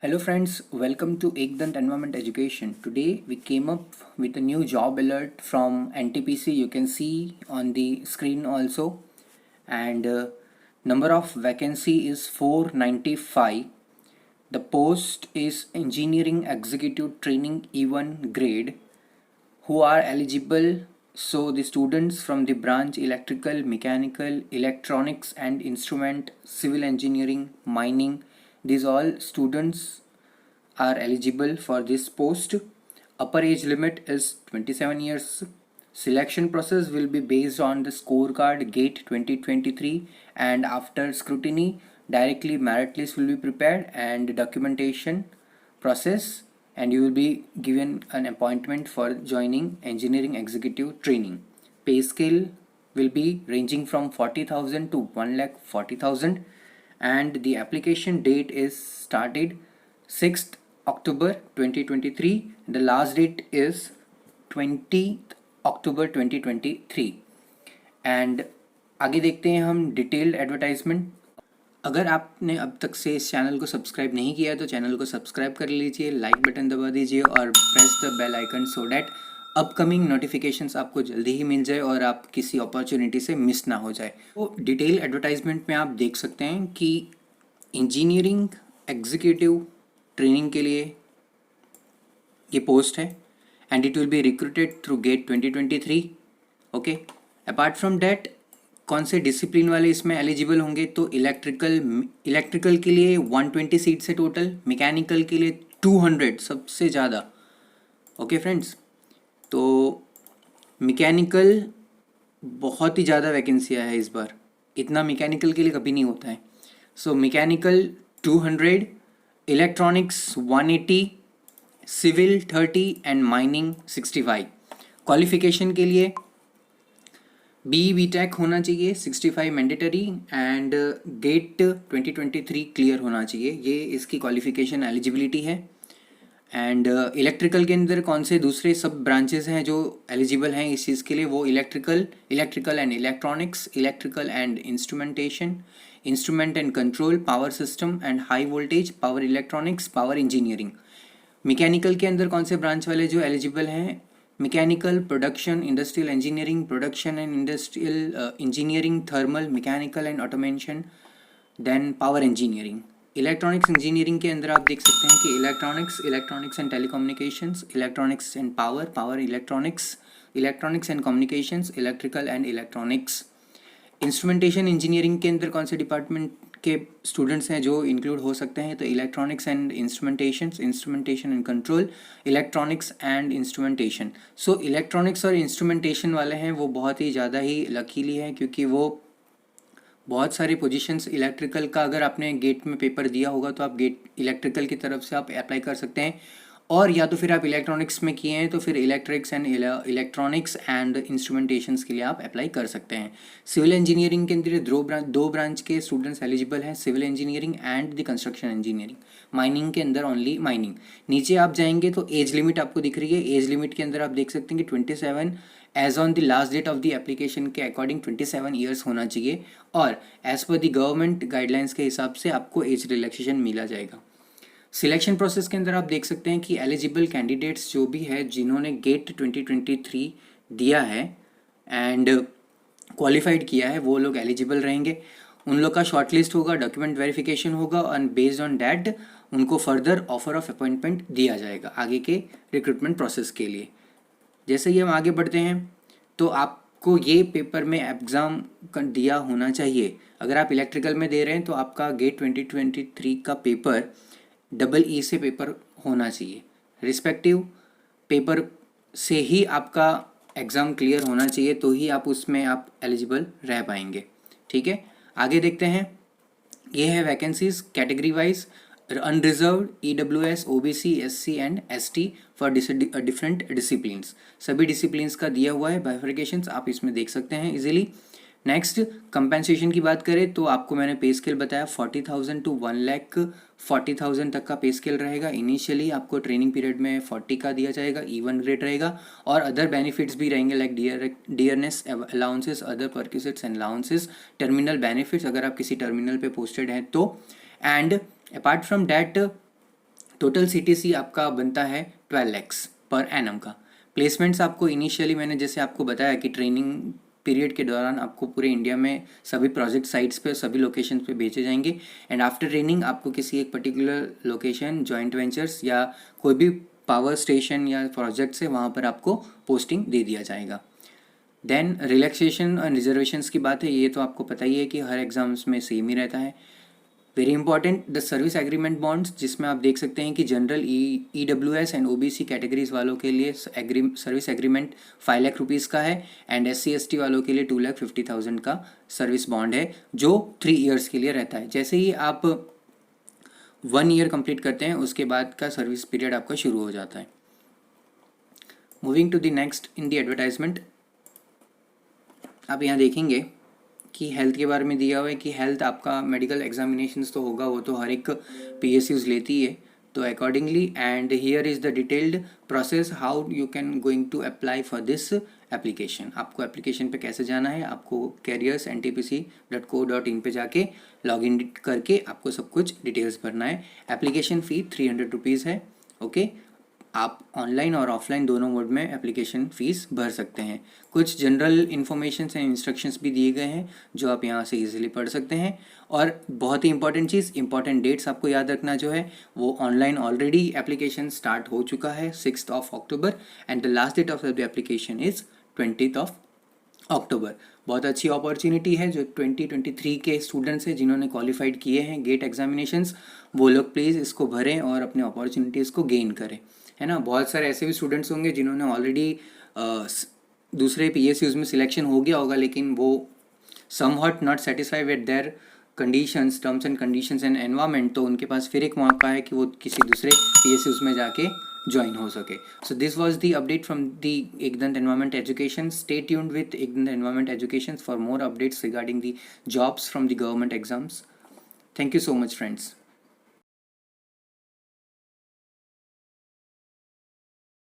Hello friends, welcome to Ekdant Environment Education. Today we came up with a new job alert from NTPC. You can see on the screen also, and number of vacancy is 495. The post is Engineering Executive Training E1 grade who are eligible. So the students from the branch electrical, mechanical, electronics and instrument, civil engineering, mining, these all students are eligible for this post. Upper age limit is 27 years. Selection process will be based on the scorecard GATE 2023, and after scrutiny directly merit list will be prepared and documentation process, and you will be given an appointment for joining engineering executive training. Pay scale will be ranging from 40,000 to 1,40,000, and the application date is started 6th October 2023. The last date is 20th October 2023. And आगे देखते हैं हम detailed advertisement. अगर आपने अब तक से इस चैनल को सब्सक्राइब नहीं किया है तो चैनल को सब्सक्राइब कर लीजिए, लाइक बटन दबा दीजिए और press the bell icon so that upcoming notifications आपको जल्दी ही मिल जाए और आप किसी अपॉर्चुनिटी से मिस ना हो जाए. तो डिटेल एडवर्टाइजमेंट में आप देख सकते हैं कि इंजीनियरिंग एग्जीक्यूटिव ट्रेनिंग के लिए ये पोस्ट है and it will be recruited through GATE 2023. Okay, apart from that कौन से डिसिप्लिन वाले इसमें एलिजिबल होंगे, तो इलेक्ट्रिकल के लिए 120 सीट्स है टोटल, मैकेनिकल के लिए 200 सबसे ज़्यादा. ओके फ्रेंड्स, तो मैकेनिकल बहुत ही ज़्यादा वैकेंसियाँ है इस बार, इतना मैकेनिकल के लिए कभी नहीं होता है. So mechanical 200, electronics 180, civil 30 and mining 65. Qualification के लिए BTech होना चाहिए, 65 मैंडेटरी एंड गेट 2023 क्लियर होना चाहिए. ये इसकी क्वालिफिकेशन एलिजिबिलिटी है. एंड इलेक्ट्रिकल के अंदर कौन से दूसरे सब ब्रांचेस हैं जो एलिजिबल हैं इस चीज़ के लिए, वो electrical and electronics, electrical and instrumentation, instrument and control, power system and high voltage, power electronics, power engineering. Mechanical के अंदर कौन से ब्रांच वाले जो एलिजिबल हैं, mechanical, production, industrial engineering, production and industrial engineering, thermal, mechanical and automation, then power engineering. Electronics engineering के अंदर आप देख सकते हैं कि electronics and telecommunications, electronics and power electronics, electronics and communications, electrical and electronics. Instrumentation engineering के अंदर कौन से डिपार्टमेंट के स्टूडेंट्स हैं जो इंक्लूड हो सकते हैं, तो electronics and instrumentation and control, electronics and instrumentation. So electronics और इंस्ट्रूमेंटेशन वाले हैं वो बहुत ही ज़्यादा ही लकीली हैं, क्योंकि वो बहुत सारे पोजीशंस इलेक्ट्रिकल का, अगर आपने गेट में पेपर दिया होगा तो आप गेट इलेक्ट्रिकल की तरफ से आप अप्लाई कर सकते हैं, और या तो फिर आप इलेक्ट्रॉनिक्स में किए हैं तो फिर इलेक्ट्रॉनिक्स एंड इंस्ट्रूमेंटेशंस के लिए आप अप्लाई कर सकते हैं. सिविल इंजीनियरिंग के अंदर दो ब्रांच के स्टूडेंट्स एलिजिबल हैं, civil engineering and the construction engineering. Mining के अंदर ओनली माइनिंग. नीचे आप जाएंगे तो एज लिमिट आपको दिख रही है. एज लिमिट के अंदर आप देख सकते हैं कि 27 age on the last date of the application के अकॉर्डिंग 27 ईयर्स होना चाहिए, और as per the government guidelines के हिसाब से आपको एज रिलैक्सेशन मिला जाएगा. सिलेक्शन प्रोसेस के अंदर आप देख सकते हैं कि एलिजिबल कैंडिडेट्स जो भी है जिन्होंने गेट 2023 दिया है एंड क्वालिफाइड किया है, वो लोग एलिजिबल रहेंगे. उन लोग का शॉर्टलिस्ट होगा, डॉक्यूमेंट वेरिफिकेशन होगा, और बेस्ड ऑन डैट उनको फर्दर ऑफर ऑफ अपॉइंटमेंट दिया जाएगा आगे के रिक्रूटमेंट प्रोसेस के लिए. जैसे ही हम आगे बढ़ते हैं तो आपको ये पेपर में एग्ज़ाम दिया होना चाहिए. अगर आप इलेक्ट्रिकल में दे रहे हैं तो आपका गेट 2023 का पेपर EE से पेपर होना चाहिए. रिस्पेक्टिव पेपर से ही आपका एग्ज़ाम क्लियर होना चाहिए, तो ही आप उसमें आप एलिजिबल रह पाएंगे. ठीक है, आगे देखते हैं. ये है vacancies category wise. Unreserved, EWS, OBC, SC and ST for different disciplines. सभी डिसिप्लिन्स का दिया हुआ है बाइफर्केशंस, आप इसमें देख सकते हैं इजीली. नेक्स्ट, कंपेंसेशन की बात करें तो आपको मैंने पे स्केल बताया 40,000 टू 1,40,000 तक का पे स्केल रहेगा. इनिशियली आपको ट्रेनिंग पीरियड में 40 का दिया जाएगा, E1 ग्रेड रहेगा, और अदर बेनिफिट्स भी रहेंगे like dearness allowances, other perquisites and allowances, terminal benefits अगर आप किसी टर्मिनल पे पोस्टेड हैं तो. And apart from that total CTC आपका बनता है 12 lakhs पर एनम का। प्लेसमेंट्स आपको इनिशियली मैंने जैसे आपको बताया कि ट्रेनिंग पीरियड के दौरान आपको पूरे इंडिया में सभी प्रोजेक्ट साइट्स पे सभी लोकेशन पे भेजे जाएंगे एंड आफ्टर ट्रेनिंग आपको किसी एक पर्टिकुलर लोकेशन जॉइंट वेंचर्स या कोई भी पावर स्टेशन या प्रोजेक्ट से वहाँ पर आपको पोस्टिंग दे दिया जाएगा। देन रिलैक्सेशन और रिजर्वेशंस की बात है, ये तो आपको पता ही है कि हर एग्जाम्स में सेम ही रहता है। Very important, the service agreement bonds, जिसमें आप देख सकते हैं कि general EWS and OBC categories वालों के लिए सर्विस एग्रीमेंट 5 लाख रुपीज़ का है एंड SC ST वालों के लिए 2,50,000 का सर्विस बॉन्ड है जो 3 ईयर्स के लिए रहता है। जैसे ही आप 1 ईयर कंप्लीट करते हैं उसके बाद का सर्विस पीरियड आपका शुरू हो जाता है। Moving to the next in the advertisement, आप यहाँ देखेंगे कि हेल्थ के बारे में दिया हुआ है कि हेल्थ आपका मेडिकल एग्जामिनेशंस तो होगा, वो तो हर एक PSUs लेती है, तो accordingly and here is the detailed process how you can going to apply for this application. आपको एप्लीकेशन पे कैसे जाना है, आपको careers.ntpc.co.in पे जाके लॉगिन करके आपको सब कुछ डिटेल्स भरना है। एप्लीकेशन फ़ी 300 रुपीज़ है। ओके, आप ऑनलाइन और ऑफलाइन दोनों मोड में एप्लीकेशन फ़ीस भर सकते हैं। कुछ जनरल इन्फॉर्मेशन एंड इंस्ट्रक्शंस भी दिए गए हैं जो आप यहाँ से इजीली पढ़ सकते हैं। और बहुत ही इंपॉर्टेंट चीज़, इंपॉर्टेंट डेट्स आपको याद रखना जो है वो ऑनलाइन ऑलरेडी एप्लीकेशन स्टार्ट हो चुका है 6 October and the last date of the application is 20 October. बहुत अच्छी अपॉर्चुनिटी है जो 2023 के स्टूडेंट्स हैं जिन्होंने क्वालिफाइड किए हैं गेट एग्जामिनेशंस, वो लोग प्लीज़ इसको भरें और अपने अपॉर्चुनिटीज़ को गेन करें, है ना। बहुत सारे ऐसे भी स्टूडेंट्स होंगे जिन्होंने ऑलरेडी दूसरे PSUs में सिलेक्शन हो गया होगा लेकिन वो somewhat not satisfied with their conditions, terms and conditions and environment, तो उनके पास फिर एक मौका है कि वो किसी दूसरे PSUs में जाके ज्वाइन हो सके। So this was the update from the Ekdant environment education. Stay tuned with Ekdant environment education for more updates regarding the jobs from the government exams. Thank you so much friends.